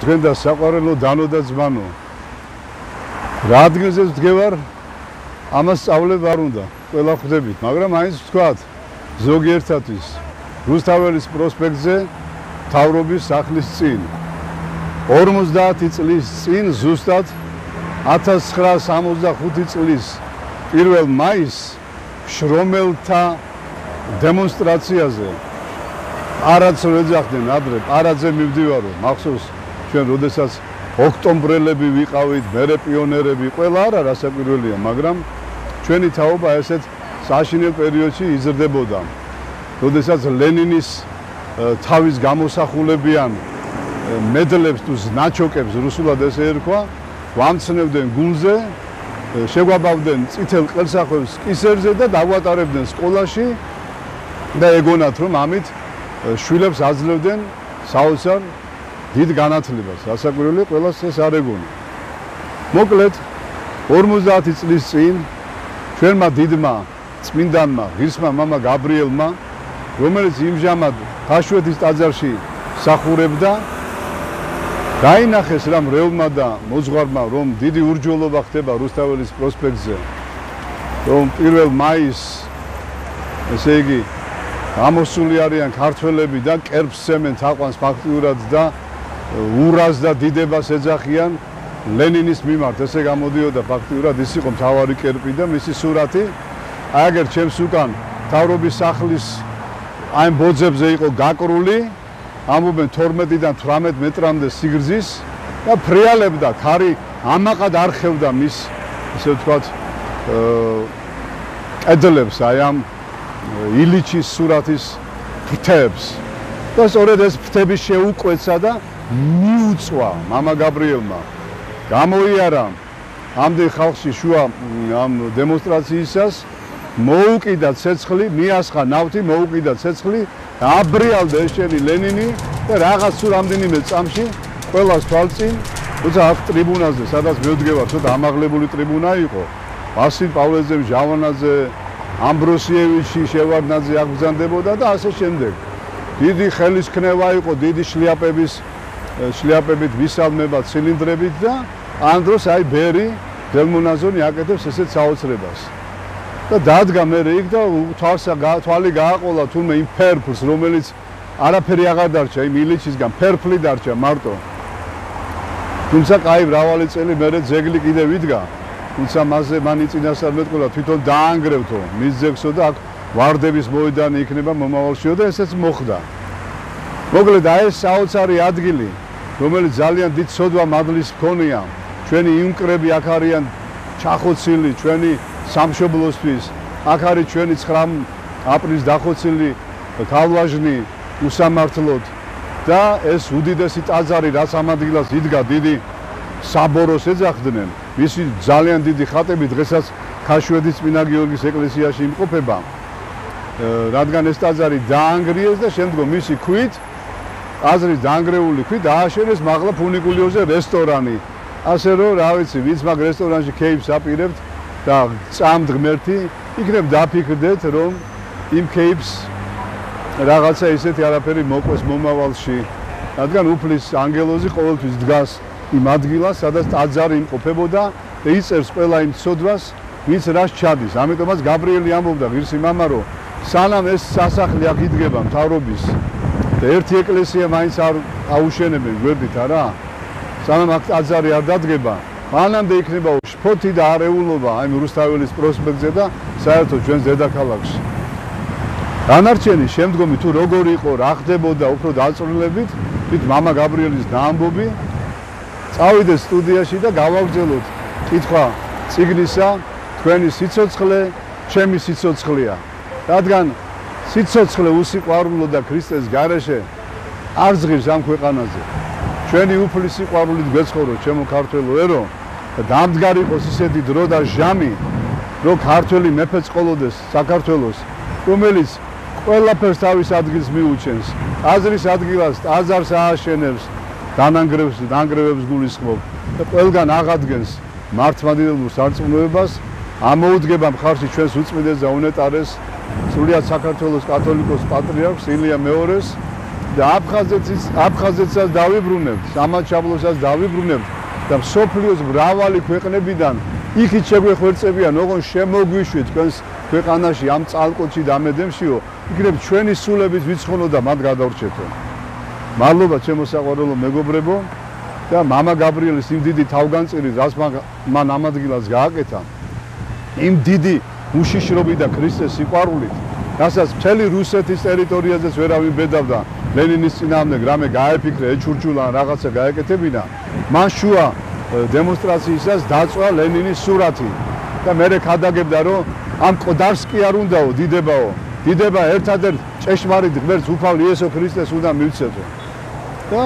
თქვენ და საყვარელო დანო და ძმანო. რა ადგილზე ვდგევარ? ამას სწავლებ არ უნდა. ყველა ხვდებით, მაგრამ აინც ვთქვათ ზოგიერთათვის რუსთაველის პროსპექტზე მთავრობის სახლის წინ 50 წლის წინ ზუსტად 1965 წლის 1 მაისს შრომელთა დემონსტრაციაზე არაც ვეძახდნენ ადრე, არაძე მივდივარო, მახსოვს ჩვენ როდესაც ოქტომბრელები ვიყავით, მერე პიონერები, ყველა არა რასაკვირველია, მაგრამ ჩვენი თაობა ესეთ საშინელ პერიოდში იზრდებოდა. როდესაც ლენინის თავის გამოსახულებიან მედლებს თუ ზნაჩოკებს რუსულად ესე ერქვა, ვამცნევდნენ გულზე, შეგვაბავდნენ წითელ ყელსახვევს კისერზე და დაგვატარებდნენ სკოლაში და ეგონათ რომ ამით შვილებს აძლევდნენ საოცარ დიდ განათლებას. რასაკვირველია, ყველას ეს არ ეგონა. მოკლედ 50 წლის წინ ჩვენმა დიდმა წმინდანმა ღირსმა მამა გაბრიელმა, რომელიც იმჟამად ხაშვეთის ტაძარში მსახურებდა, დაინახეს რა მრევლმა და მოძღვარმა, რომ დიდი ურჯულობა ხდება რუსთაველის პროსპექტზე, რომ 1 მაისს ესე იგი ამოსული არიან ქართველები და კერპს სცემენ თაყვანს ფაქტიურად და ურას და დიდებას ეძახიან ლენინის მიმართ. ესე გამოდიოდა ფაქტიურად, ის იყო მთავარი კერპი და მისი სურათი. აგერ ჩემს უკან მთავრობის სახლის აი ბოძებზე იყო გაკრული, ამობენ 12-დან 18 მეტრამდე სიგრძის და ფრიალებდა, ქარი ამაყად არ ხევდა მის ესე ვთქვათ კედლებს აი ამ ილიჩის სურათის ფრთებს. და სწორედ ეს ფრთები შეუკვეცა და მიუწვა მამა გაბრიელმა. გამოიარა ამდენ ხალხში შუა ამ დემონსტრაციისას, მოუკიდა ცეცხლი, მიასხა ნავთი, მოუკიდა ცეცხლი, აბრიალდა ეშენი ლენინი და რაღაც სულ რამდენიმე წამში ყველას თვალწინ, თუმცა აქ ტრიბუნაზე, სადაც მივდგევარ, ცოტა ამაღლებული ტრიბუნა იყო. ვასილ პავლეძე, ჟავანაძე, ამბროსიევიჩი, შევარდნაძე აღბრძანდებოდა და ასე შემდეგ. დიდი ხელისქნევა იყო, დიდი შლიაპებით ვისალმება ცილინდრებით და ამ დროს აი ბერი დელმონაზონი აკეთებს ესეთ საოცრებას. და დადგა მე იქ და თვალი გააყოლა თურმე იმ ფერფლს, რომელიც არაფერი აღარ დარჩა იმ ილიჩისგან, ფერფლი დარჩა მარტო. თუმცა კაი მრავალი წელი მერე ძეგლი კიდე ვიდგა. თუმცა მასზე მანი წინასწარ მეტყოლა თვითონ დაანგრევთო მის ძეგლსო და აქ ვარდების მოედანი იქნება მომავალშიო და ესეც მოხდა. მოკლედ აი ეს საოცარი ადგილი, რომელიც ძალიან დიდ სოდვა მადლის მქონია, ჩვენი იუნკრები აქ არიან ჩახოცილი, ჩვენი სამშობლოსთვის, აქ არის ჩვენი 9 აპრილის დახოცილი თავლაჟნი უსამართლოდ და ეს უდიდესი ტაძარი, რაც ამ ადგილას იდგა, დიდი საბოროს ეძახდნენ, მისი ძალიან დიდი ხატები დღესაც ქაშვეთის წმინდა გიორგის ეკლესიაში იმყოფება, რადგან ეს ტაძარი დაანგრიეს და შემდგომ მისი ქვით, ტაძრის დაანგრეული ქვით დააშენეს მაღლა ფუნიკულიოზე რესტორანი. ასე რომ, რა ვიცი, ვინც მაგ რესტორანში ქეიფს აპირებთ და წამთ ღმერთი, იქნებ დაფიქრდეთ, რომ იმ ქეიფს რაღაცა ისეთი არაფერი მოყვეს მომავალში, რადგან უფლის ანგელოზი ყოველთვის დგას იმ ადგილას, სადაც ტაძარი იმყოფებოდა და იწერს ყველა იმ ცოდვას, ვინც რას ჩადის. ამიტომაც გაბრიელი ამბობდა ღირსი მამა, რომ სანამ ეს სასახლე აქ იდგება მთავრობის და ერთი ეკლესია მაინც არ აუშენებენ, გვერდით არა? სანამ აქ ტაძარი არ დადგება, მანამდე იქნება შფოთი და არეულობა აი რუსთაველის პროსპექტზე და საერთოდ ჩვენს დედაქალაქში. დანარჩენი შემდგომი თუ როგორი იყო, რა ხდებოდა უფრო დაწვრილებით, თვით მამა გაბრიელის დაამბობი, წავიდეთ სტუდიაში და გავაგრძელოთ კითხვა წიგნისა, თქვენი სიცოცხლე, ჩემი სიცოცხლეა. რადგან სიცოცხლე უსიყვარულო და ქრისტეს გარეშე არ ზღირს ამ ქვეყანაზე. ჩვენი უფლის სიყვარულით გვეცხოვროთ, ჩემო ქართველო ერო, და დამდგარი იყოს ისეთი დრო და ჟამი, რომ ქართველი მეფე წყოლოდეს საქართველოს, რომელიც ყველაფერს თავის ადგილს მიუჩენს, ტაძრის ადგილას ტაძარს ააშენებს, დანგრევებს გულისხმობ და ყველგან აღადგენს მართლმადიდებლურ სარწმუნოებას, ამოუდგება მხარში ჩვენს უწმიდეს და უნეტარეს სრულიად საქართველოს კათოლიკოს პატრიარქს ილია მეორეს და აფხაზეთსაც დავიბრუნებთ, სამაჩაბლოსაც დავიბრუნებთ და მსოფლიოს მრავალი ქვეყნებიდან იქით შეგვეხვერწებიან, ოღონ შემოგვიშვით თქვენს ქვეყანაში ამ წალკოჩი დამედემშიო, იქნებ ჩვენი სულების ვიცხონო და მათ გადავრჩეთო. მადლობა ჩემო საყვარელო მეგობრებო და მამა გაბრიელის იმ დიდი თავგანწირის, რაც მან ამ ადგილას გააკეთა, იმ დიდი უშიშრობით და ქრისტეს სიყვარულით, რასაც მთელი რუსეთის ტერიტორიაზეც ვერავინ ბედავდა ლენინის წინააღმდეგ რამე გაეფიქრა, ეჩურჩულა ან რაღაცა გაეკეთებინა, მან შუა დემონსტრაციისას დაწვა ლენინის სურათი და მერე ქადაგებდა, რომ ამ ყდარს კი არ უნდაო დიდებაო, დიდება ერთადერთ ჭეშმარიტ ღმერთს უფალ იესო ქრისტეს უნდა მივცეთო. და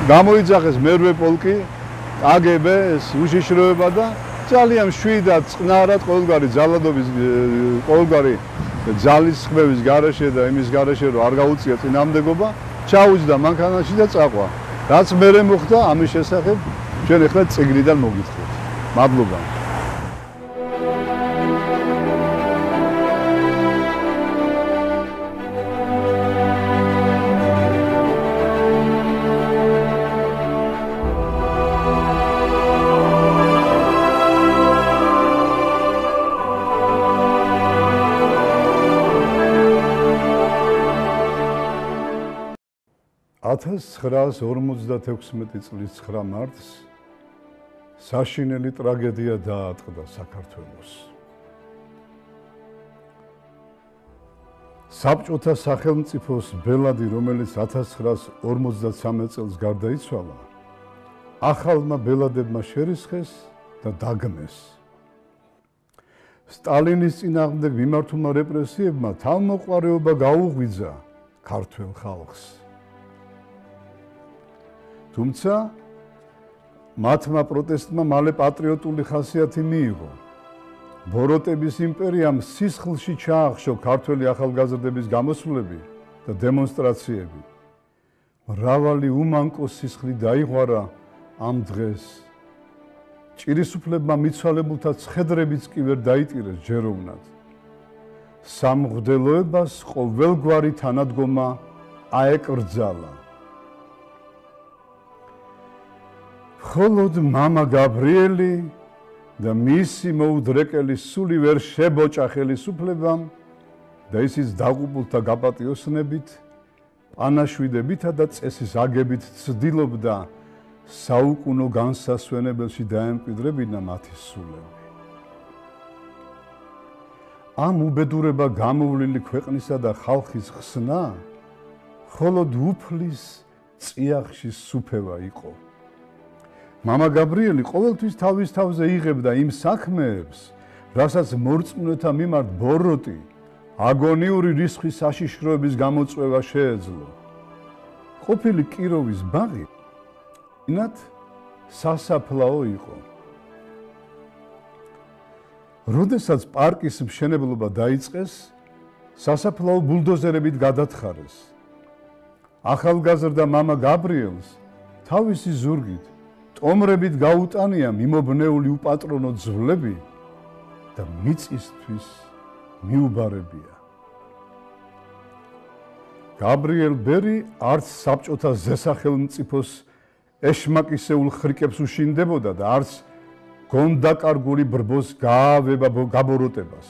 გამოიძახეს მერვე პოლკი, KGB უშიშროება და ძალიან მშვიდად, წყნარად ყოველგვარი ძალადობის, ყოველგვარი ძალის ხმების გარეშე და იმის გარეშე რომ არ გაუწია წინამდებობა, ჩაუჯდა მანქანაში და წაყვა. რაც მერე მოხდა, ამის შესახებ ჩვენ ახლა წიგნიდან მოგითხრით. მადლობა. ათას 956 წლის 9 მარტს საშინელი ტრაგედია დაატყდა საქართველოს. საბჭოთა სახელმწიფოს ბელადი, რომელიც 1953 წელს გარდაიცვალა, ახალმა ბელადებმა შერისხეს და დაგმეს. სტალინის წინააღმდეგ მიმართულმა რეპრესიებმა თავმოყარეობა გაუღვიძა ქართველ ხალხს. თუმცა მათმა პროტესტმა მალე პატრიოტული ხასიათი მიიღო. ბოროტების იმპერიამ სისხლში ჩაახშო ქართველი ახალგაზრდების გამოსვლები და დემონსტრაციები. მრავალი უმანკო სისხლი დაიღვარა ამ დღეს. ჭირისუფლებმა მიცვალებულთა ცხედრებიც კი ვერ დაიტირეს ჯეროვნად. სამღვდელოებას ყოველგვარი თანადგომა აეკრძალა. მხოლოდ მამა გაბრიელი და მისი მოუდრეკელი სული ვერ შებოჭა ხელისუფლებამ და ისიც დაღუპულთა გაპატიოსნებით, პანაშვიდებითა და წესის აგებით ცდილობდა საუკუნო განსასვენებელში დაემკვიდრებინა მათი სულები. ამ უბედურება გამოვლილი ქვეყნისა და ხალხის ხსნა მხოლოდ უფლის წიაღში სუფევა იყო. მამა გაბრიელი ყოველთვის თავის თავზე იღებდა იმ საქმეებს, რასაც მორწმუნეთა მიმართ ბოროტი, აგონიური რისხვის საშიშროების გამოწვევა შეეძლო. ყოფილი კიროვის ბაღი ინათ სასაფლაო იყო. როდესაც პარკის მშენებლობა დაიწყეს, სასაფლაო ბულდოზერებით გადათხარეს. ახალგაზრდა მამა გაბრიელს თავისი ზურგით ტომრებით გაუტანია მიმობნეული უპატრონო ძვლები და მიწისთვის მიუბარებია. გაბრიელ ბერი არც საბჭოთა ზესახელმწიფოს ეშმაკისეულ ხრიკებს უშინდებოდა და არც გონდაკარგული ბრბოს გაბოროტებას.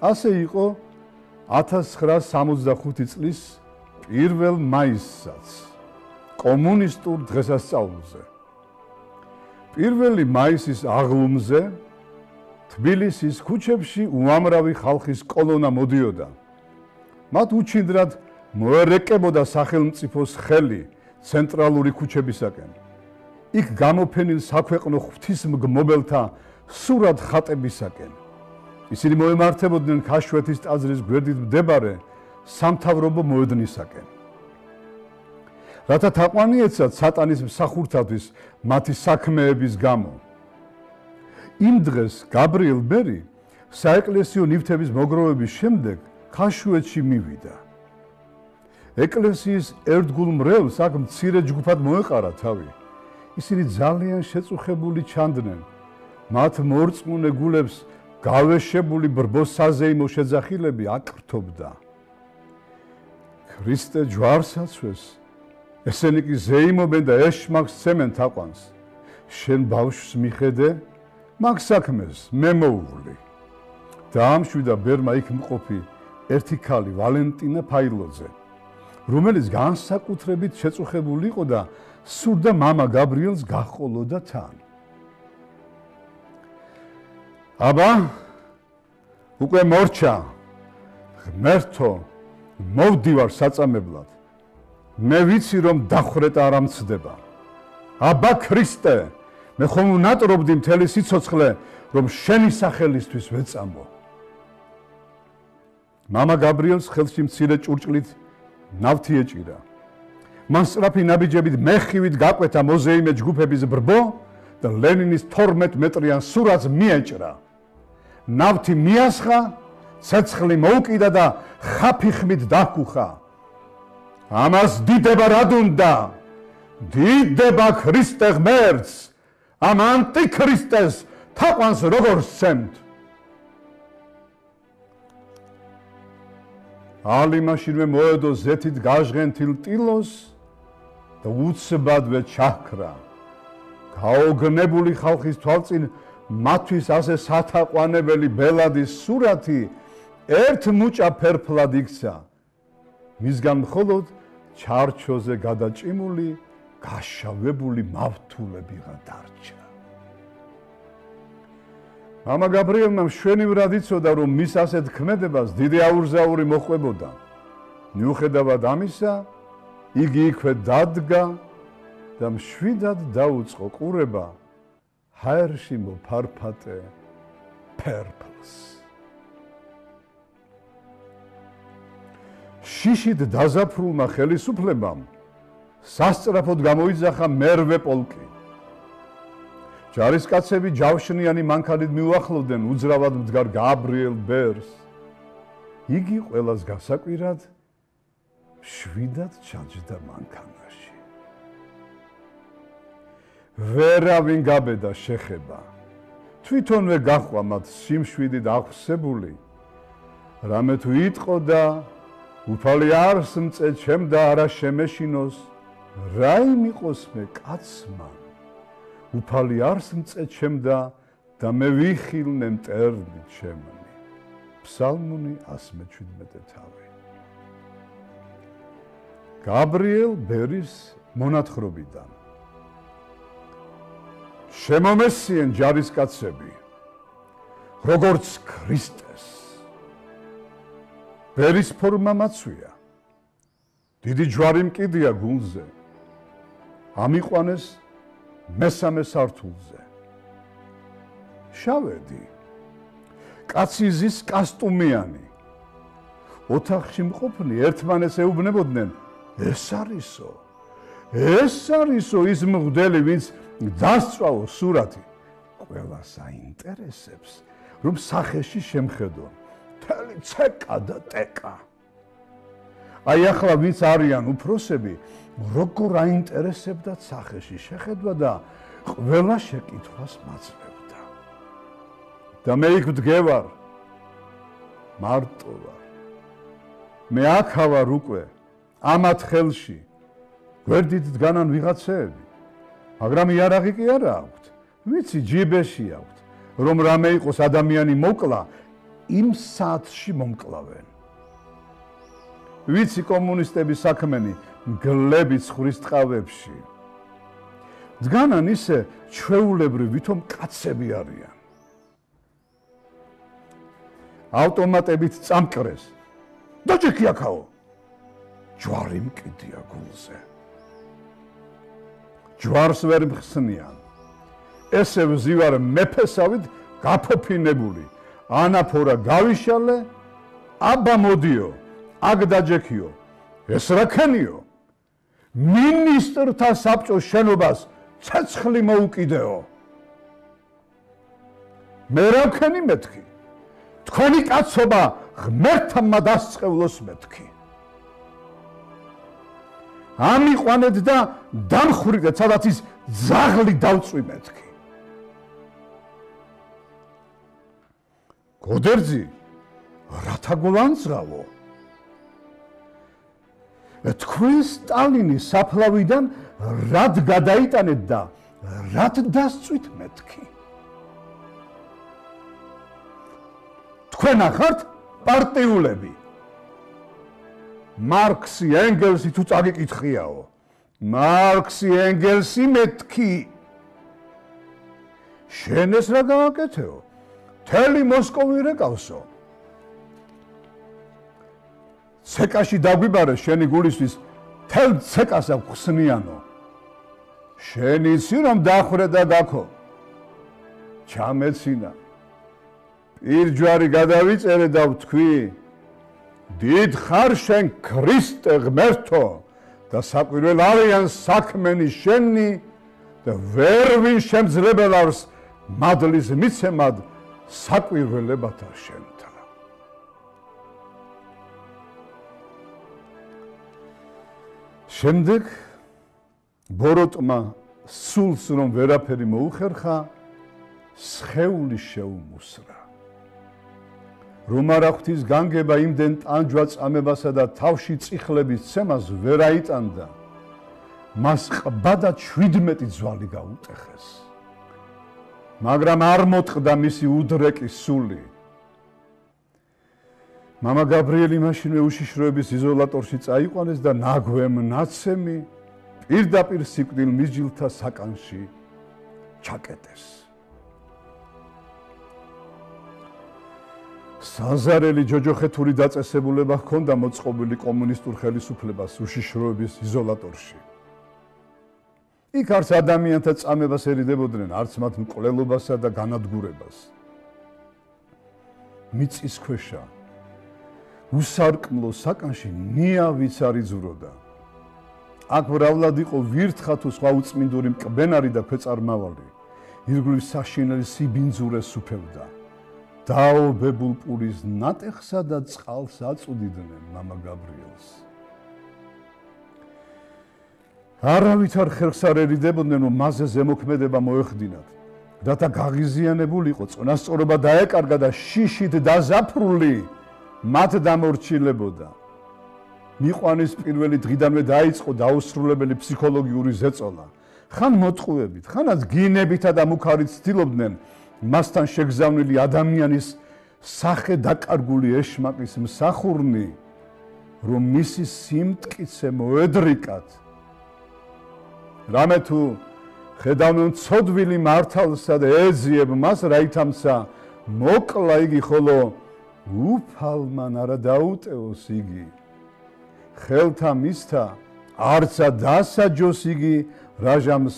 ასე იყო 1965 წლის 1 მაისსაც, კომუნისტურ დღესასწაულზე. 1 მაისის აღლუმზე თბილისის ქუჩებში უამრავი ხალხის კოლონა მოდიოდა. მათ უჩინდრად მოერეკებოდა სახელმწიფოს ხელი ცენტრალური ქუჩებისაკენ. იქ გამოფენილ საქვეყნო ღვთისმგმობელთა სურათ ხატებისაკენ. ისინი მოემართებოდნენ ქაშვეთის ტაძრის გვერდით მდებარე სამთავრობო მოედნისაკენ. რათა თაყვანიეცათ სატანის მსახურთათვის მათი საქმეების გამო. იმ დღეს გაბრიელ ბერი საეკლესიო ნივთების მოგროვების შემდეგ ქაშვეთში მივიდა. ეკლესიის ერთგულ მრევლს აქ მცირე ჯგუფად მოეყარა თავი. ისინი ძალიან შეწუხებული ჩანდნენ. მათ მორწმუნე გულებს გავეშებული ბრბოს საზეიმო შეძახილები აკრთობდა. ქრისტე ჯვარს აცვეს, ესენი კი ზეიმობენ და ეშმაკს ცემენ თაყვანს. შენ ბავშვს მიხედე, მაგ საქმეს მე მოუვლი. დაამშვიდა ბერმა იქ მყოფი ერთი ქალი ვალენტინა ფაილოძე, რომელიც განსაკუთრებით შეწუხებული იყო და სურდა მამა გაბრიელს გაჰყოლოდა თან. აბა, უკვე მორჩა, ღმერთო, მოვდივარ საწამებლად. მე ვიცი რომ დახვრეტა არ ამცდება. აბა ქრისტე, მე ხომ უნატრობდი მთელი სიცოცხლე რომ შენი სახელისთვის ვეწამო. მამა გაბრიელს ხელში მცირე ჭურჭლით ნავთი ეჭირა. მან სწრაფი ნაბიჯებით მეხივით გაკვეთა მოზეიმე ჯგუფების ბრბო და ლენინის 12 მეტრიან სურათს მიეჭრა. ნავთი მიასხა, ცეცხლი მოუკიდა და ხაფი ხმით დაკუხა. ამას დიდება რა დუნდა? დიდება ქრისტე ღმერთს, ამ ანტიქრისტეს თაყვანს როგორ სცემთ? ალი მაშინვე მოედო ზეთით გაჟღენთილ ტილოს და უცბადვე ჩაქრა. გაოგნებული ხალხის თვალწინ მათთვის ასე სათაყვანებელი ბელადის სურათი ერთ მუჭა ფერფლად იქცა. მისგან მხოლოდ ჩარჩოზე გადაჭიმული, გაშავებული მავთულებიღა დარჩა. მამა გაბრიელმა მშვენივრად იცოდა, რომ მის ასეთ ქმედებას დიდი აურზაური მოჰყვებოდა. მიუხედავად ამისა, იგი იქვე დადგა და მშვიდად დაუწყო ყურება ჰაერში მოფარფატე ფერფლს. შიშით დაზაფრულმა ხელისუფლებამ სასწრაფოდ გამოიძახა მერვე პოლკი. ჯარისკაცები ჯავშნიანი მანქანით მიუახლოვდნენ უძრავად მდგარ გაბრიელ ბერს. იგი ყველას გასაკვირად მშვიდად ჩაჯდა მანქანაში. ვერავინ გაბედა შეხება. თვითონვე გაჰყვა მათ სიმშვიდით აღსებული. რამე თუ იტყოდა, უფალი არს მწე ჩემ და არა შემეშინოს, რაიმ იყოს მე კაცმა. უფალი არს მწე ჩემ და მე ვიხილნე მტერნი ჩემნი. ფსალმუნი 117 თავი. გაბრიელ ბერის მონათხრობიდან. შემომესიენ ჯარისკაცები, როგორც ქრისტეს. ბერის ფორმა მაცვია. დიდი ჯვარი მკიდია გულზე. ამიყვანეს მესამე სართულზე. შავედი, კაცი ზის კასტუმიანი. ოთახში მყოფნი ერთმანეთს ეუბნებოდნენ, ეს არისო ის მღვდელი, ვინც დასწვავო სურათი. ყველას აინტერესებს, რომ სახეში შემხედონ. მთელი ცეკა და ტეკა. აი ახლა ვინც არიან უფროსები, როგორ აინტერესებდათ სახეში შეხედვა და ყველა შეკითხვას მაძლევდა. და მე იქ ვდგევარ, მარტო ვარ. მე აქ ვარ უკვე, ამათ ხელში. გვერდით დგანან ვიღაცეები, მაგრამ იარაღი კი არა აქვთ. ვიცი ჯიბეში აქვთ, რომ რამე იყოს ადამიანი მოკლა, იმ საათში მომკლავენ. ვიცი კომუნისტების საქმენი მგლები ცხრის ტყავებში. დგანან ისე ჩვეულებრივ, ვითომ კაცები არიან. ავტომატებით წამკრეს. დაჭიქი აქაო. ჯვარი მკიდია გულზე. ჯვარს ვერ მხსნიან. ესე ვზივარ მეფესავით გაფოფინებული. ანაფორა გავიშალე, აბა მოდიო, აქ დაჯექიო. ეს რა ქენიო? მინისტრთა საბჭოს შენობას ცეცხლი მოუკიდეო. მე რა ვქენი მეთქი? თქვენი კაცობა ღმერთმა დასწყევლოს მეთქი. ამიყვანეთ და დამხრიდეთ, სადაც ის ძაღლი დავწვი მეთქი. გოდერძი, რათა გულანძღავო? თქვენ სტალინი საფლავიდან რად გადაიტანეთ და რად დასწვით მეთქი? თქვენ ახართ პარტიულები. მარქსი, ენგელსი თუ წაგიკითხიაო. მარქსი, ენგელსი მეთქი. შენ ეს რა გავაკეთეო? მთელი მოსკოვი რეკავსო. ცეკაში დაგვიბარე შენი გულისთვის თელ ცეკას ახსნიანო. შენ იცი რომ დახრე და გაქო. ჩამეცინა. პირჯვარი გადავიწერე და ვთქვი დიდ ხარ შენ ქრისტე ღმერთო და საკვირველ არიან საქმენი შენი და ვერ ვინ შემძლებელავს მადლის მიცემად საკვირველებათა შენთა. შემდეგ ბოროტმა სულს რომ ვერაფერი მოუხერხა, სხეული შეუმუსრა. რომ არა ღვთის განგება იმდენ ტანჯვა წამებასა და თავში წიხლების ცემას ვერ აიტანდა, მას ყბა და 17 ძვალი გაუტეხეს. მაგრამ არ მოწყდა მისი უდრეკი სული. მამა გაბრიელი მაშინვე უშიშროების იზოლატორში წაიყვანეს და ნაგვემნაცემი პირდაპირ სიკვდილ მისჯილთა საკანში ჩაკეტეს. საზარელი ჯოჯოხეთური დაწესებულება ჰქონდა მოწყობილი კომუნისტურ ხელისუფლებას უშიშროების იზოლატორში. იქ არც ადამიანთა წამებას ერიდებოდნენ, არც მათ მკვლელობასა და განადგურებას. მიწისქვეშა უსარკმლო საკანში ნიავიც არ იძვროდა. აქ ბრავლად იყო ვირთხა თუ სხვა უწმინდური მკბენარი და ქვეწარმავალი. ირგვლივ საშინელი სიბინძურე სუფევდა. დაობებულ პურის ნატეხსა და წყალს აწვდიდნენ მამა გაბრიელს. არავით არ ხერხს არ ერიდებოდნენ, რომ მასზე ზემოქმედება მოეხდინათ. რათა გაღიზიანებულიყო, წონასწორობა დაეკარგა და შიშით დაზაფრული მათ დამორჩილებოდა. მიყვანის პირველი დღიდანვე დაიწყო დაუსრულებელი ფსიქოლოგიური ზეწოლა. ხან მოტყუებით, ხანაც გინებითა და მუქარით ცდილობდნენ მასთან შეგზავნილი ადამიანის სახე დაკარგული ეშმაკის მსახურნი, რომ მისი სიმტკიცე მოედრიკათ. რამე თუ ხედავდნენ ცოდვილი მართალსა და ეძიებ მას, რაითამცა მოკლა იგი, ხოლო უფალმან არა დაუტევოს იგი. ხელთა მისთა არცა დასაჯოს იგი, რაჟამს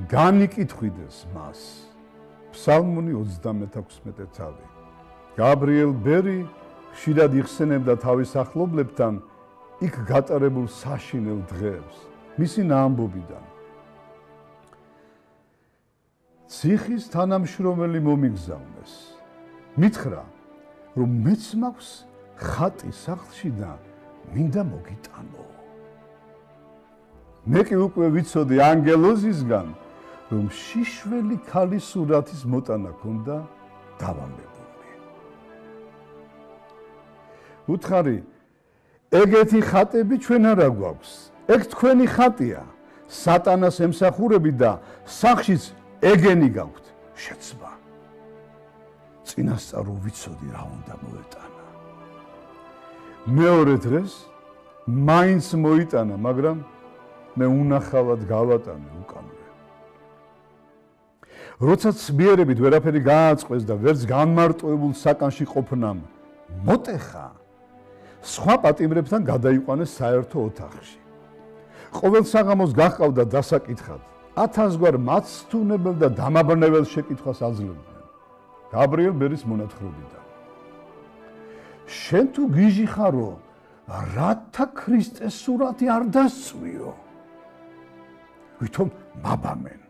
განიკითხვიდეს მას. ფსალმუნი 36 თავი. გაბრიელ ბერი ხშირად იხსენებდა თავის ახლობლებთან იქ გატარებულ საშინელ დღეებს, მისი ნაამბობიდან. ციხის თანამშრომელი მომიგზავნეს. მითხრა, რომ მეც მაქვს ხატი სახლში და მინდა მოგიტანო. მე კი უკვე ვიცოდი ანგელოზისგან, რომ შიშველი ქალის სურათის მოტანა ქონდა დავალებული. უთხარი, ეგეთი ხატები ჩვენ არა გვაქვს. ეგ თქვენი ხატია. სატანას ემსახურები და სახშიც ეგენი გაქვთ. შეცვა. წინასწარ ვიცოდი რა უნდა მოეტანა. მეორე დღეს მაინც მოიტანა, მაგრამ მე უნახავად გავატანე უკანვე. როცა ცბიერებით ვერაფერი გააწყვეს და ვერც განმარტოებულ საკანში ყოფნამ მოტეხა, სხვა პატიმრებთან გადაიყვანეს საერთო ოთახში. ყოველ საღამოს გაჰყავდა დასაკითხად. 1000 გვარ მაცთუნებელ და დამაბნეველ შეკითხვას აძლევდნენ. გაბრიელ ბერის მონათხრობიდან. შენ თუ გიჟი ხარო, რათა ქრისტეს სურათი არ დასწვიო? ვითომ მაბამენ.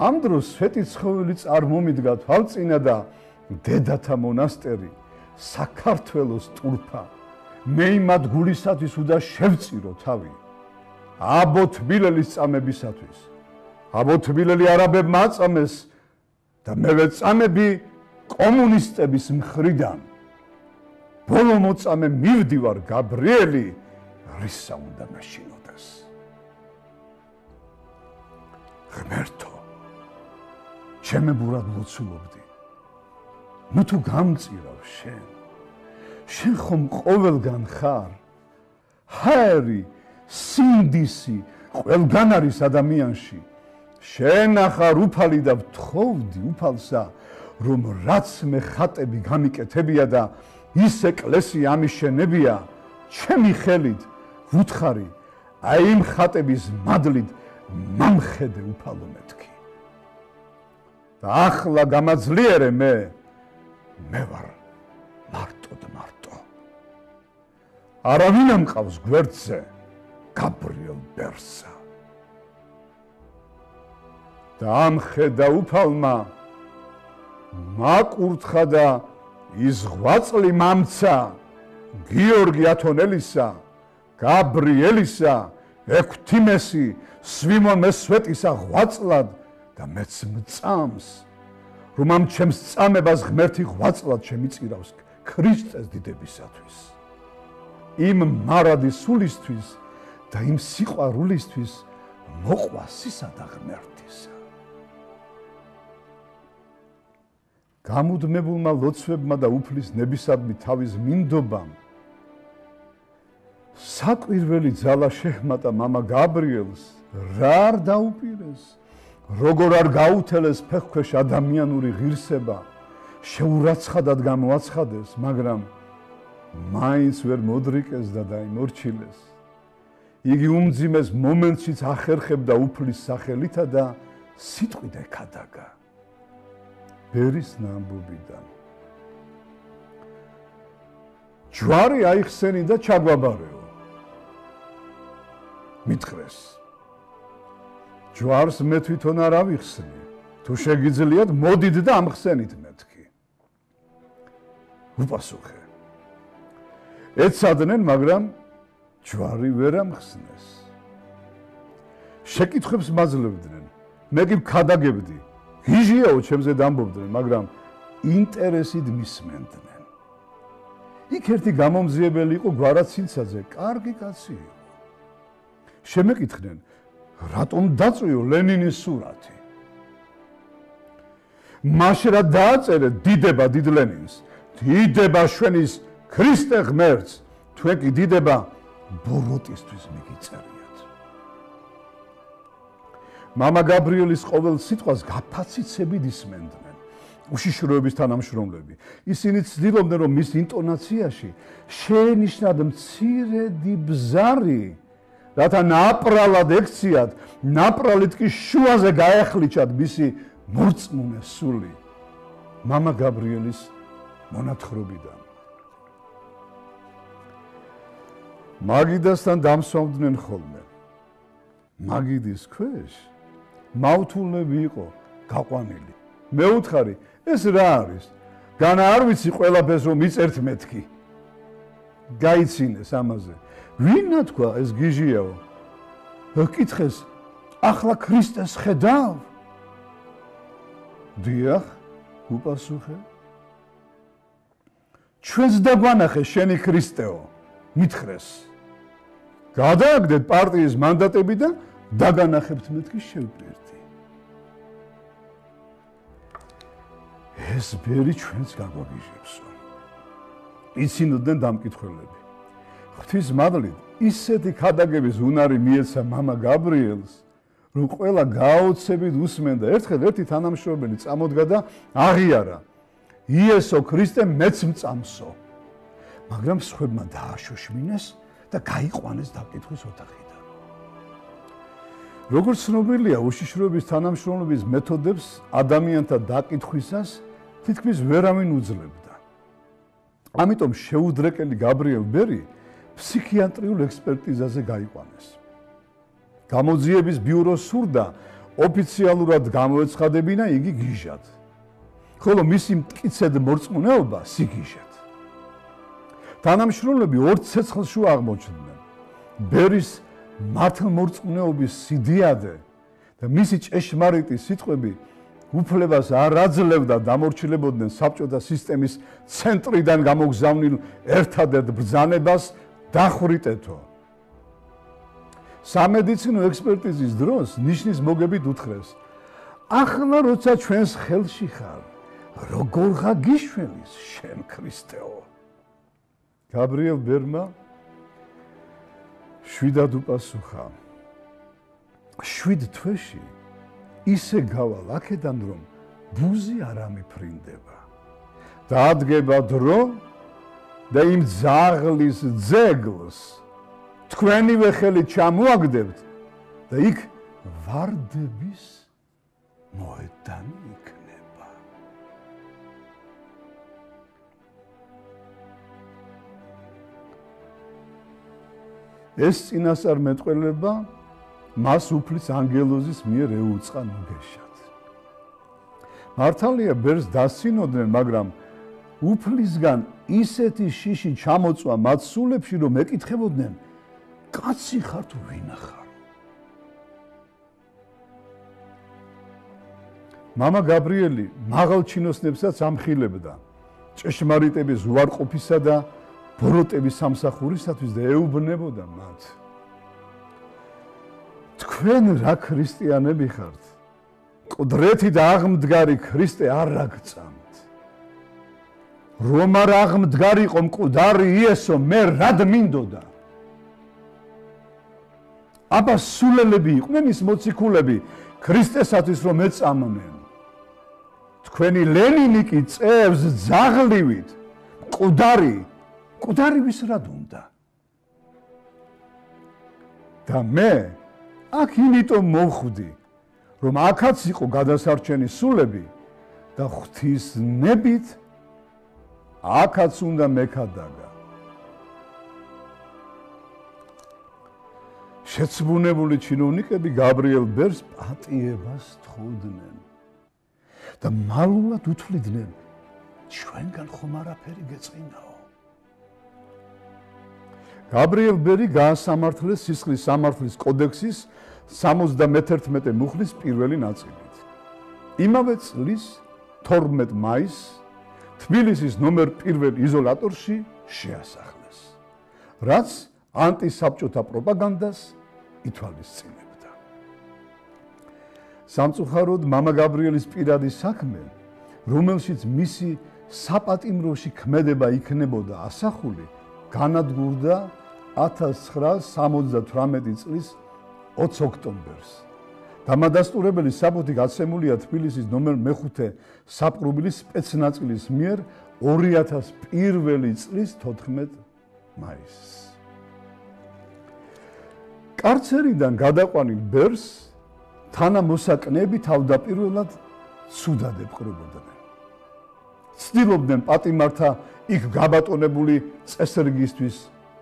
ამ დროს სვეტიცხოველი წარმომიდგა თვალწინა და დედათა მონასტერი, საქართველოს ტურფა, მე იმად გულისათვის უნდა შევწირო თავი. აბო თბილელის წამებისათვის. აბო თბილელი არაბებმა აწამეს და მე ვეწამები კომუნისტების მხრიდან. ბოლო მოწამე მივდივარ გაბრიელი, რისა უნდა მეშინოდეს ღმერთო ჩემებურად ლოცულობდი ნუ თუ გამწირავ შენ ხომ ყოველგან ხარ ჰაერი სინდისი ყველგან არის ადამიანში შენ ახარ უფალი და ვთხოვდი უფალსა რომ რაც მე ხატები გამიკეთებია და ის ეკლესია ამიშენებია ჩემი ხელით ვუთხარი აი იმ ხატების მადლით მამხედე უფალო მეთქი და ახლა გამაძლიერე მე ვარ მარტო არავინ ამყავს გვერდზე გაბრიელ ბერსა და ამხედა უფალმა მაკურთხა და ის ღვაწლი მამცა გიორგი ათონელისა გაბრიელისა ექვთიმესი სვიმონ მესვეტისა ღვაწლად და მეც მწამს რომ ამ ჩემს წამებას ღმერთი ღვაწლად შემიწირავს ქრისტეს დიდებისათვის იმ მარადი სულისთვის და იმ სიყვარულისთვის მოყვა სისა და ღმერთისა გამუდმებულმა ლოცვებმა და უფლის ნებისადმი თავის მინდობამ საკვირველი ძალა შეჰმატა მამა გაბრიელს რა არ დაუპირეს როგორ არ გაუთელეს ფეხქვეშ ადამიანური ღირსება შეურაცხადად გამოაცხადეს მაგრამ მაინც ვერ მოდრიკეს და დაიმორჩილეს იგი უმძიმეს მომენტშიც ახერხებდა უფლის სახელითა და სიტყვით ეკადაგა ბერის ნამბობიდან ჯვარი აიხსენი და ჩაგვაბარეო მითხრეს ჯვარს მე თვითონ არ ავიხსნი თუ შეგიძლიათ მოდით და ამხსენით მეთქი უპასუხე ეცადნენ მაგრამ ჯვარი ვერ ამხსნეს შეკითხვებს მაძლევდნენ მე კი ვქადაგებდი გიჟიაო ჩემზე დამბობდნენ მაგრამ ინტერესით მისმენდნენ იქ ერთი გამომძიებელი იყო გვარაცინცაძე კარგი კაცი იყო შემეკითხდნენ რატომ დაწვიო ლენინის სურათი მაშინ რა დააწერე დიდება დიდ ლენინს დიდება ჩვენის ქრისტე ღმერთს თქვენ კი დიდება ბოროტისთვის მიგიწერიათ მამა გაბრიელის ყოველ სიტყვას გაფაციცებით ისმენდნენ უშიშროების თანამშრომლები ისინი ცდილობდნენ რომ მის ინტონაციაში შეენიშნათ მცირედი ბზარი რათა ნაპრალად ექციათ ნაპრალით კი შუაზე გაეხლიჩათ მისი მორწმუნე სული მამა გაბრიელის მონათხრობიდან მაგიდასთან დამსვამდნენ ხოლმე მაგიდის ქვეშ მავთულები იყო გაყვანილი მე უთხარი ეს რა არის განა არ ვიცი ყველაფერს რომ იწერთ მეთქი გაიცინეს ამაზე ვინა თქვა ეს გიჟიაო ეკითხეს ახლა ქრისტეს ხედავ დიახ უპასუხე ჩვენს დაგვანახე შენი ქრისტეო მითხრეს გადააგდეთ პარტიის მანდატები და დაგანახებთ მეთქი შევპირდი ეს ბერი ჩვენს გაგვაგიჟებსო იცინოდნენ დამკითხველები ღვთის მადლით ისეთი ქადაგების უნარი მიეცა მამა გაბრიელს რომ ყველა გაოცებით უსმენდა ერთხელ ერთი თანამშრომელი წამოდგა და აღიარა იესო ქრისტე მეც მწამსო მაგრამ სხვებმა დააშოშმინეს და გაიყვანეს დაკითხვის ოთახიდან როგორც ცნობილია უშიშროების თანამშრომლობის მეთოდებს ადამიანთა დაკითხვისას თითქმის ვერავინ უძლებდა ამიტომ შეუდრეკელი გაბრიელ ბერი ფსიქიატრიულ ექსპერტიზაზე გაიყვანეს გამოძიების ბიურო სურდა ოფიციალურად გამოეცხადებინა იგი გიჟად ხოლო მისი მტკიცედ მორწმუნეობა სიგიჟად თანამშრომლები ორ ცეცხლში აღმოჩნდნენ ბერის მართლმორწმუნეობის სიდიადე და მისი ჭეშმარიტი სიტყვები უფლებას არ აძლევდა დამორჩილებოდნენ საბჭოთა სისტემის ცენტრიდან გამოგზავნილ ერთადერთ ბრძანებას დახვრიტეთო სამედიცინო ექსპერტიზის დროს ნიშნის მოგებით უთხრეს ახლა როცა ჩვენს ხელში ხარ როგორ გაგიშვენის შენ ქრისტეო გაბრიელ ბერმა შვიდად უპასუხა 7 თვეში ისე გავალ აქედან რომ ბუზი არ ამიფრინდება დაადგება დრო და იმ ძაღლის ძეგლს თქვენივე ხელით ჩამოაგდებთ და იქ ვარდების მოედანი იქნება. ეს წინასწარმეტყველება მას უფლის ანგელოზის მიერ ეუწყა ნუგეშად. მართალია ბერს დასცინოდნენ, მაგრამ უფლისგან ისეთი შიში ჩამოწვა მათ სულებში, რომ ეკითხებოდნენ კაცი ხარ თუ ვინა ხარ? მამა გაბრიელი მაღალ ჩინოსნებსაც ამხილებდა ჭეშმარიტების უარყოფისა და ბოროტების სამსახურისათვის და ეუბნებოდა მათ. თქვენ რა ქრისტიანები ხართ? მკვდრეთი და აღმდგარი ქრისტე არ აგწამთ. რომ არ აღმდგარიყო მკვდარი იესო, მე რად მინდოდა? აბა სულელები იყვნენ ის მოციქულები ქრისტესათვის რომ ეწამნენ. თქვენი ლენინი კი წევს ძაღლივით, მკვდარი ვის რად უნდა? და მე აქ იმიტომ მოვხვდი, რომ აქაც იყო გადასარჩენი სულები და ღვთისნებით აქაც უნდა მექადაგა. შეცბუნებული ჩინოვნიკები გაბრიელ ბერს პატიებას თხოვდნენ და მალულად უთვლიდნენ, ჩვენგან ხომ არაფერი გეწყინაო. გაბრიელ ბერი გაასამართლეს სისხლის სამართლის კოდექსის 71 მუხლის პირველი ნაწილით. იმავე წლის 12 მაისს თბილისის ნომერ 1 იზოლატორში შეასახლეს, რაც ანტისაბჭოთა პროპაგანდას ითვალისწინებდა. სამწუხაროდ მამა გაბრიელის პირადი საქმე, რომელშიც მისი საპატიმროში ქმედება იქნებოდა ასახული, განადგურდა 1978 წლის 20 ოქტომბერს. დამადასტურებელი საბუთი გაცემულია თბილისის ნომერ 5 საპყრობილის სპეცნაწილის მიერ 2001 წლის 14 მაისს. კარცერიდან გადაყვანილ ბერს თანამოსაკნეები თავდაპირველად ცუდად ეპყრობოდნენ. ცდილობდნენ პატიმართა იქ გაბატონებული წესრიგისთვის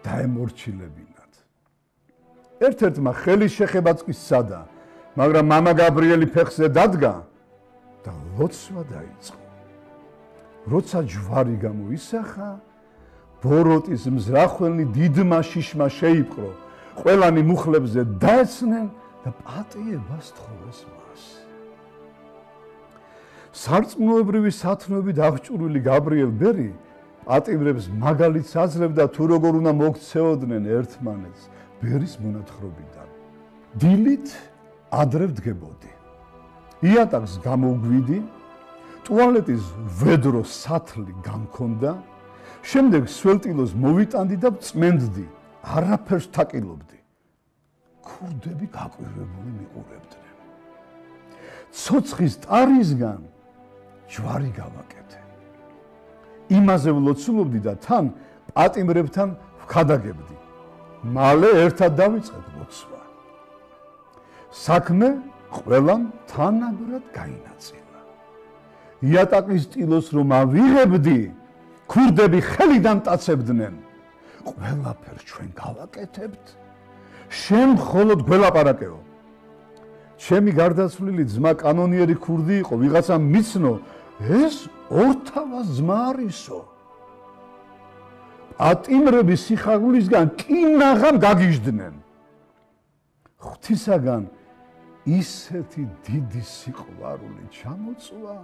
დაემორჩილებინათ. ერთ-ერთმა ხელის შეხებაც კი სცადა, მაგრამ მამა გაბრიელი ფეხზე დადგა და ლოცვა დაიწყო. როცა ჯვარი გამოისახა, ბოროტის მზრახველნი დიდმა შიშმა შეიპყრო, ყველანი მუხლებზე დაეცნენ და პატიებას თხოვეს მას. სარწმუნოებრივი სათნოებით აღჭურვილი გაბრიელ ბერი პატიმრებს მაგალითს აძლევდა თუ როგორ უნდა მოქცეოდნენ ერთმანეთს ბერის მონათხრობიდან. დილით ადრე ვდგებოდი. იატაკს გამოვგვიდი, ტუალეტის ვედრო სათლი გამქონდა, შემდეგ სველტილოს მოვიტანდი და წმენდდი, არაფერს თაკილობდი. ქურდები გაკვირვებული მიყურებდნენ. ცოცხის ტარისგან ჯვარი გავაკეთე. იმაზე ვლოცულობდი და თან პატიმრებთან ვქადაგებდი. მალე ერთად დავიწყეთ ლოცვა. საქმე ყველამ თანაბრად გაინაწილა. იატაკის ტილოს რომ ავიღებდი, ქურდები ხელიდან ტაცებდნენ. ყველაფერს ჩვენ გავაკეთებთ, შენ მხოლოდ გველაპარაკეო. ჩემი გარდაცვლილი ძმა კანონიერი ქურდი იყო, ვიღაცა მიცნო, ეს ორთავა ძმა არისო. პატიმრები სიხარულისგან კინაღამ გაგიჟდნენ. ღვთისაგან ისეთი დიდი სიყვარული ჩამოწვა,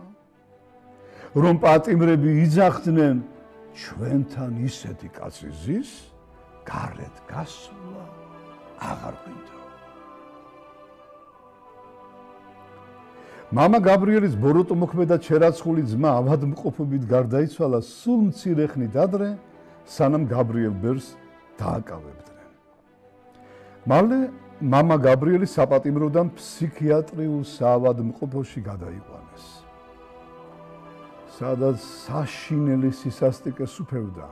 რომ პატიმრები იძახდნენ, ჩვენთან ისეთი კაცი ზის, გარეთ გასვლა აღარ გვინდა. მამა გაბრიელის ბოროტმოქმედა ჩერაცხული ძმა ავადმყოფობით გარდაიცვალა სულ მცირე ხნით ადრე, სანამ გაბრიელ ბერს დააკავებდნენ. მალე მამა გაბრიელი საპატიმროდან ფსიქიატრიულ საავადმყოფოში გადაიყვანეს, სადაც საშინელი სისასტიკე სუფევდა.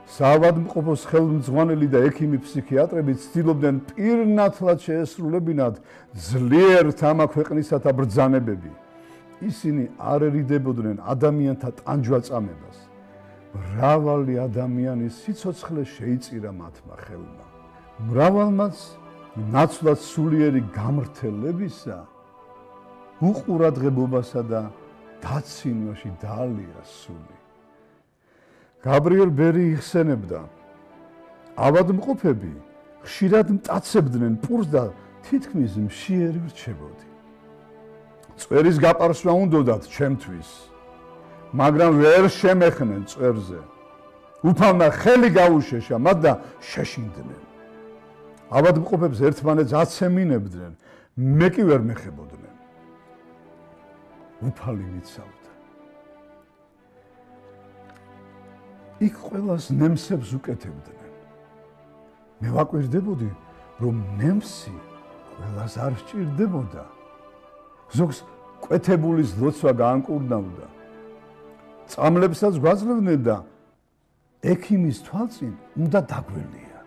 საავადმყოფოს ხელმძღვანელი და ექიმი ფსიქიატრები ცდილობდნენ პირნათლად შეესრულებინათ ძლიერ თამა ქვეყნისათა ბრძანებები. ისინი არ ერიდებოდნენ ადამიანთა ტანჯვა-წამებას. მრავალი ადამიანის სიცოცხლე შეიწირა მათმა ხელმა. მრავალმაც ნაცვლად სულიერი გამრთელებისა, უყურადღებობასა და დაცინვაში დაალია სული. გაბრიელ ბერი იხსენებდა, ავადმყოფები ხშირად მტაცებდნენ პურს და თითქმის მშიერი ვრჩებოდი. წვერის გაპარსვა უნდოდათ ჩემთვის, მაგრამ ვერ შემეხნენ წვერზე. უფალმა ხელი გაუშეშა მათ და შეშინდნენ. ავადმყოფებს ერთმანეთს აცემინებდნენ, მე კი ვერ მეხებოდნენ. უფალი მიცავდა. იქ ყველას ნემსებს უკეთებდნენ. მე ვაკვირდებოდი, რომ ნემსი ყველას არ სჭირდებოდა. ზოგს კვეთებულის ლოცვა გაანკურნავდა. წამლებსაც გვაძლევდნენ და ექიმის თვალწინ უნდა დაგველია.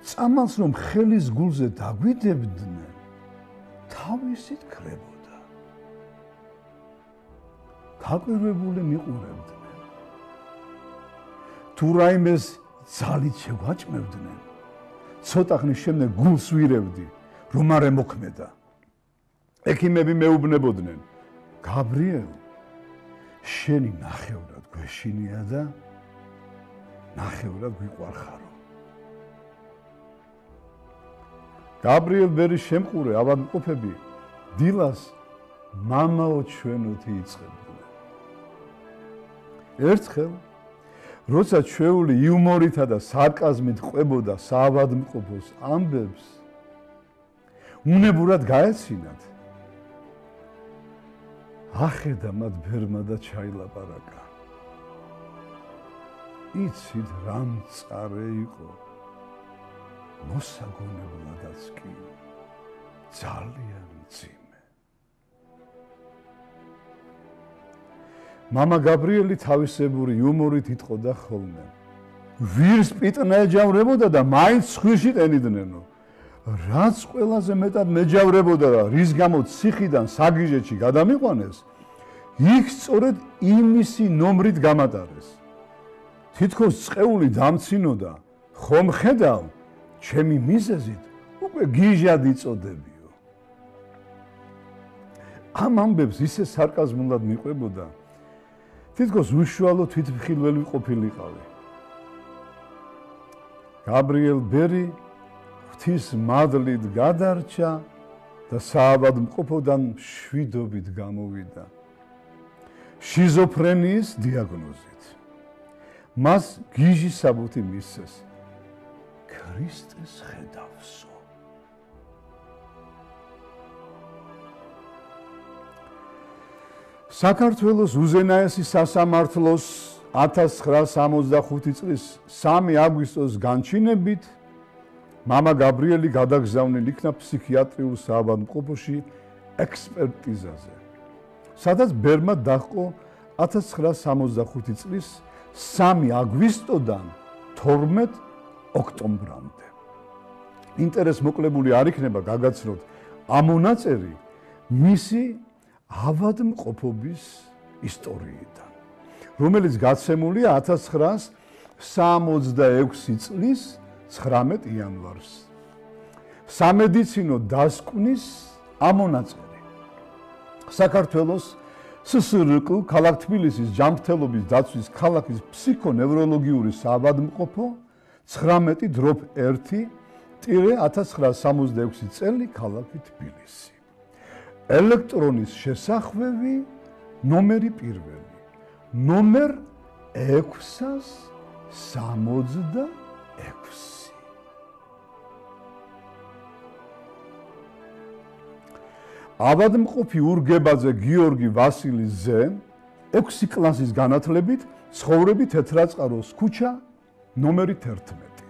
წამალს რომ ხელის გულზე დაგვიდებდნენ, თავისით ქრებოდა. გაკვირვებული მიყურებდნენ. თუ რაიმეს ძალით შეგვაჭმევდნენ, ცოტა ხნის შემდეგ გულს ვირევდი, რომ არ ემოქმედა. ექიმები მეუბნებოდნენ, გაბრიელ, შენი ნახევრად გვეშინია და ნახევრად გვიყვარხარო. გაბრიელ ბერის შემყურე ავადმყოფები დილას მამაო ჩვენოთი იწყებდნენ. ერთხელ როცა ჩვეული იუმორითა და სარკაზმით ყვებოდა საავადმყოფოს ამბებს, უნებურად გაეცინათ. ახედა მათ ბერმა და ჩაილაპარაკა. იცით რა მწარე იყო, მოსაგონებლადაც კი ძალიან მძიმე. მამა გაბრიელი თავისებური იუმორით იტყოდა ხოლმე. ვირს პიტნა ეჯავრებოდა და მაინც ცხვირში ტენიდნენო. რაც ყველაზე მეტად მეჯავრებოდა და რის გამოც ციხიდან საგიჟეთში გადამიყვანეს, იქ სწორედ იმისი ნომრით გამატარეს. თითქოს წყეული დამცინოდა, ხომ ხედავ, ჩემი მიზეზით უკვე გიჟად იწოდებიო. ამ ამბებს ისე სარკაზმულად მიყვებოდა, თითქოს უშუალო თვითმხილველი ყოფილიყავი. გაბრიელ ბერი ღვთის მადლით გადარჩა და საავადმყოფოდან მშვიდობით გამოვიდა. შიზოფრენიის დიაგნოზით. მას გიჟის საბუთი მისცეს. ქრისტეს ხედავსო. საქართველოს უზენაესი სასამართლოს 1965 წლის 3 აგვისტოს განჩინებით მამა გაბრიელი გადაგზავნილ იქნა ფსიქიატრიულ საავადმყოფოში ექსპერტიზაზე, სადაც ბერმა დაჰყო 1965 წლის 3 აგვისტოდან 12 ოქტომბრამდე. ინტერესმოკლებული არ იქნება გაგაცნოთ ამ მონაწერი მისი ავადმყოფობის ისტორიიდან, რომელიც გაცემულია 1966 წლის 19 იანვარს. სამედიცინო დასკვნის ამონაწერი. საქართველოს SSRK ქალაქ თბილისის ჯანმრთელობის დაცვის ქალაქის ფსიქონევროლოგიური საავადმყოფო 19-1-1966 წელი ქალაქი თბილისი. ელექტრონის შესახვევი ნომერი პირველი. ნომერ 666. ავადმყოფი ურგებაძე გიორგი ვასილის ძე 6 კლასის განათლებით ცხოვრები თეთრაწყაროს ქუჩა ნომერი 11.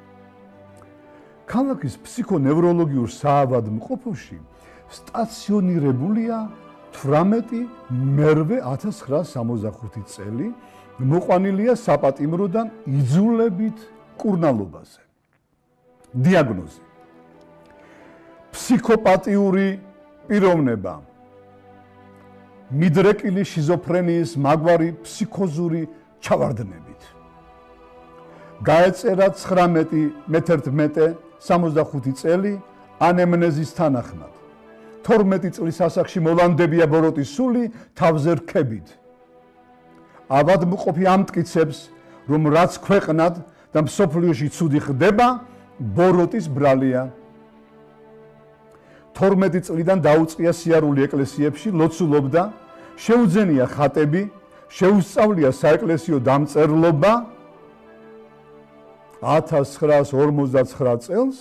ქალაქის ფსიქონევროლოგიურ საავადმყოფოში სტაციონირებულია 18 მერვე 1965 წელი მოყვანილია საპატიმროდან იძულებით კურნალობაზე. დიაგნოზი: ფსიქოპატიური პიროვნება, მიდრეკილი შიზოფრენიის მაგვარი ფსიქოზური ჩავარდნებით. გაეწერა 19/11/65 წელი ანემნეზის თანახმად. 12 წლის ასაკში მოლანდებია ბოროტის სული თავზე რქებით. ავადმყოფი ამტკიცებს, რომ რაც ქვეყნად და მსოფლიოში ცუდი ხდება, ბოროტის ბრალია. 12 წლიდან დაუწყია სიარული ეკლესიებში, ლოცულობდა, შეუძენია ხატები, შეუსწავლია საეკლესიო დამწერლობა. 1959 წელს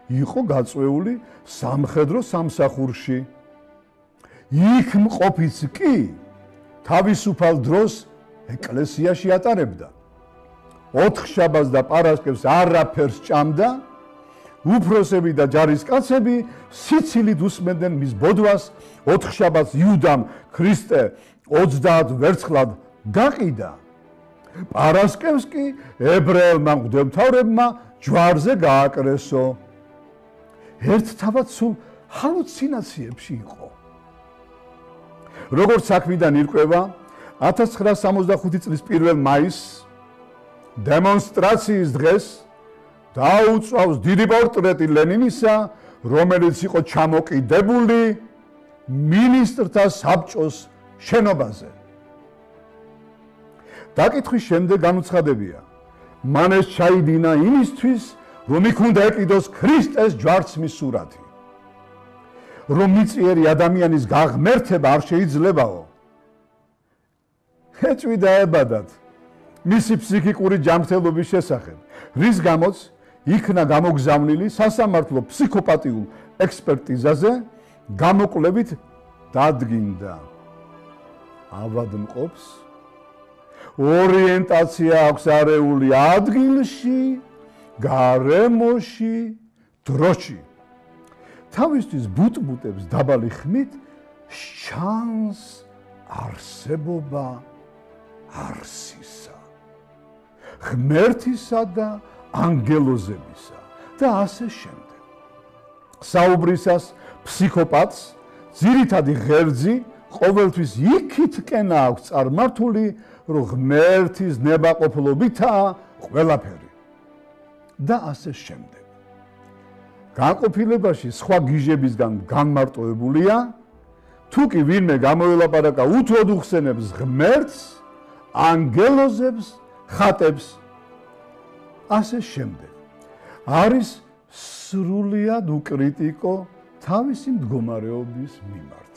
იყო გაწვეული სამხედრო სამსახურში. იქ მყოფიც კი თავისუფალ დროს ეკლესიაში ატარებდა. 4 შაბათს და პარასკევს არაფერს ჭამდა. უფროსები და ჯარისკაცები სიცილით უსმენდნენ მის ბოდვას. 4 შაბათს იუდამ ქრისტე 30 ვერცხლად გაყიდა. პარასკევს კი ებრაელმა მღვდელმთავრებმა ჯვარზე გააკრესო. ერთ თავად სულ ჰალუცინაციებში იყო. როგორც საქმიდან ირკვევა, 1965 წლის 1 მაისს დემონსტრაციის დღეს დაუწვავს დიდი პორტრეტი ლენინისა, რომელიც იყო ჩამოკიდებული მინისტრთა საბჭოს შენობაზე. დაკითხვის შემდეგ განუცხადებია, მან ეს ჩაიდინა იმისთვის, რომ იქ უნდა ეკიდოს ქრისტეს ჯვარცმის სურათი. რომ მიწიერი ადამიანის გაღმერთება არ შეიძლებაო. ეჭვი დაებადათ მისი ფსიქიკური ჯანმრთელობის შესახებ, რის გამოც იქნა გამოგზავნილი სასამართლო ფსიქოპატიურ ექსპერტიზაზე, გამოკვლევით დადგინდა. ავადმყოფს ორიენტაცია აქვს არეული ადგილში, გარემოში, დროში. თავისთვის ბუტბუტებს დაბალი ხმით შანს არსებობა არსისა, ღმერთისა და ანგელოზებისა და ასე შემდეგ. საუბრისას ფსიქოპატს ძირითადი ღერძი ყოველთვის იქითკენ აქვს წარმართული, რომ ღმერთის ნებაყოფლობითაა ყველაფერი და ასე შემდეგ. განყოფილებაში სხვა გიჟებისგან განმარტოებულია, თუ კი ვინმე გამოელაპარაკა უთოდ უხსენებს ღმერთს, ანგელოზებს, ხატებს, ასე შემდეგ. არის სრულიად უკრიტიკო თავისი მდგომარეობის მიმართ.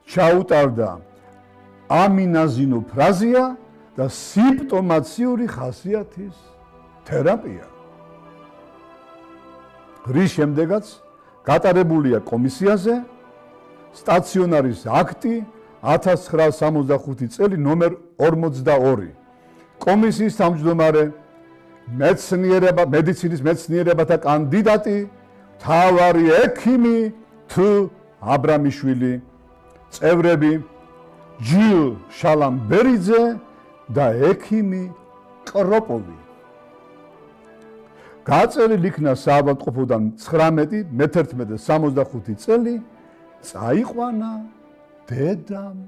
ჩაუტარდა ამინაზინო ფრაზია და სიმპტომაციური ხასიათის თერაპია. რის შემდეგაც გატარებულია კომისიაზე სტაციონარის აქტი 1965 წელი ნომერ 42. კომისიის თავმჯდომარე მედიცინის მეცნიერებათა კანდიდატი, მთავარი ექიმი Თ. აბრამიშვილი, წევრები ჯილ შალამბერიძე და ექიმი კროპოვი. გაწერილი იქნა საავადმყოფოდან 19/11/65 წელი, წაიყვანა დედამ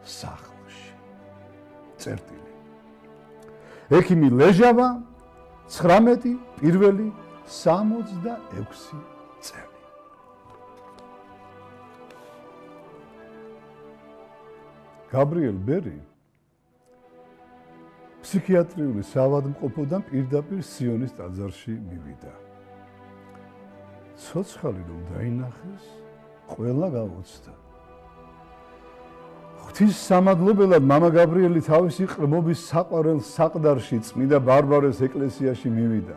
სახლში. წერტილი. ექიმი ლეჟავა 19/1/66 წელი. გაბრიელ ბერი ფსიქიატრიული საავადმყოფოდან პირდაპირ სიონის ტაძარში მივიდა. ცოცხალი რომ დაინახეს, ყველა გაუცდა. ღვთის სამადლობელად მამა გაბრიელი თავისი ყრმობის საყვარელ საყდარში წმინდა ბარბარეს ეკლესიაში მივიდა.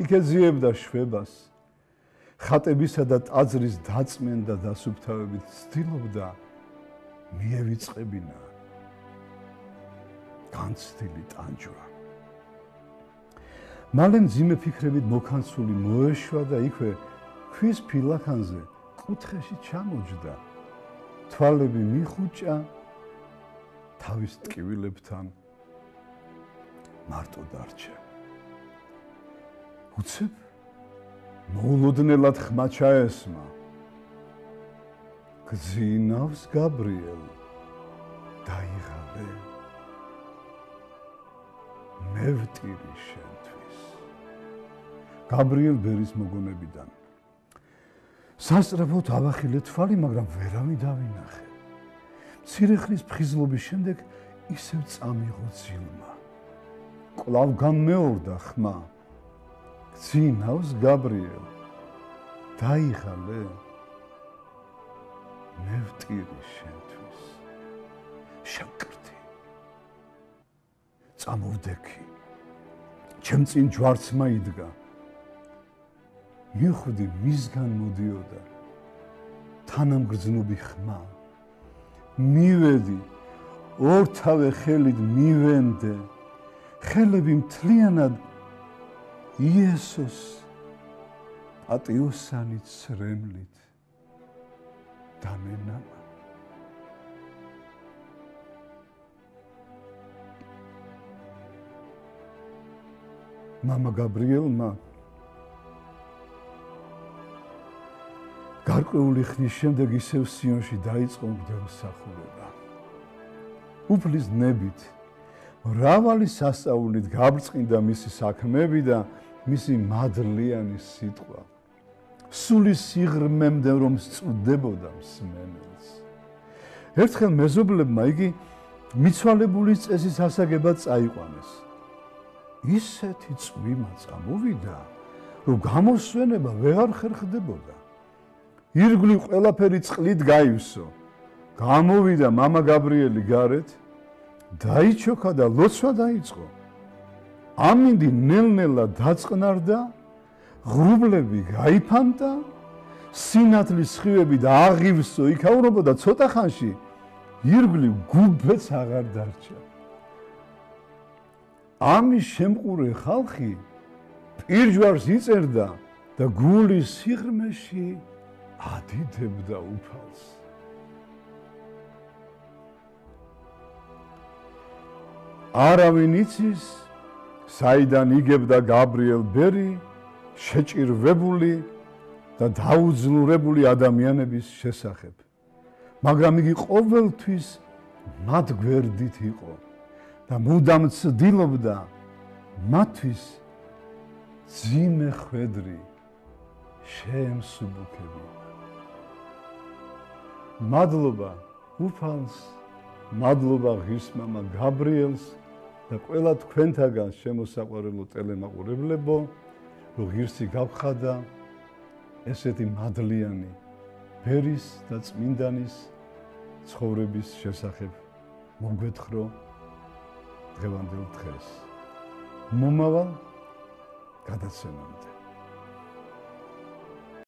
იქ ეძიებდა შვებას. ხატებისა და ტაძრის დაწმენდა დასუფთავებით ცდილობდა მიევიწყებინა განცდილი ტანჯვა. მალე მძიმე ფიქრებით მოქანცული მოეშვა და იქვე ქვის ფილაქანზე კუთხეში ჩამოჯდა. თვალები მიხუჭა თავის ტკივილებთან მარტო დარჩა. უცებ მოულოდნელად ხმა ჩაესმა. გძინავს გაბრიელ დაიღალე მე ვტირი შენთვის. გაბრიელ ბერის მოგონებიდან სასწრაფოდ ავახილე თვალი, მაგრამ ვერავინ დავინახე. მცირე ხნის ფხიზლობის შემდეგ ისევ წამიღო ძილმა. კვლავ განმეორდა ხმა. გძინავს გაბრიელ დაიღალე მე ვტირი შენთვის. შევკრთი წამოვდექი. ჩემ წინ ჯვარცმა იდგა. მიხვდი მისგან მოდიოდა თანამგრძნობი ხმა. მივედი ორთავე ხელით მივენდე. ხელები მთლიანად იესოს პატიოსანი ცრემლით დამენამა. მამა გაბრიელმა გარკვეული ხნის შემდეგ ისევ სიონში დაიწყო მღვდელმსახურება. უფლის ნებით მრავალი სასწაულით გაბრწყინდა მისი საქმეები და მისი მადლიანი სიტყვა. სული სიღრმემდე რომ სწვდებოდა მსმენელს. ერთხელ მეზობლებმა იგი მიცვალებული წესის ასაგებად წაიყვანეს. ისეთი წვიმა წამოვიდა, რომ გამოსვენება ვეღარ ხერხდებოდა. ირგვლივ ყველაფერი წყლით გაივსო. გამოვიდა მამა გაბრიელი გარეთ, დაიჩოქა და ლოცვა დაიწყო. ამინდი ნელ-ნელა დაწყნარდა, ღრუბლები გაიფანტა, სინათლის სხივები და აღივსო იქაურობოდა ცოტა ხანში, ირგვლივ გუბეც აღარ დარჩა. ამის შემყურე ხალხი პირჯვარს იწერდა და გულის სიღრმეში ადიდებდა უფალს. არავინ იცის, საიდან იგებდა გაბრიელ ბერი შეჭირვებული და დაუძლურებული ადამიანების შესახებ. მაგრამ იგი ყოველთვის მათ გვერდით იყო და მუდამ ცდილობდა მათთვის ძიმე ხვედრი შეემსუბუქებინა. მადლობა უფალს, მადლობა ღირსმამა გაბრიელს და ყველა თქვენთაგან შემოსაყვარელო ტელემაყურებლებო, რომ ღირსი გავხადა ესეთი მადლიანი ბერის და წმინდანის ცხოვრების შესახებ მოგვეთხოვრო დღევანდელ დღეს. მომავალ გადაცემამდე.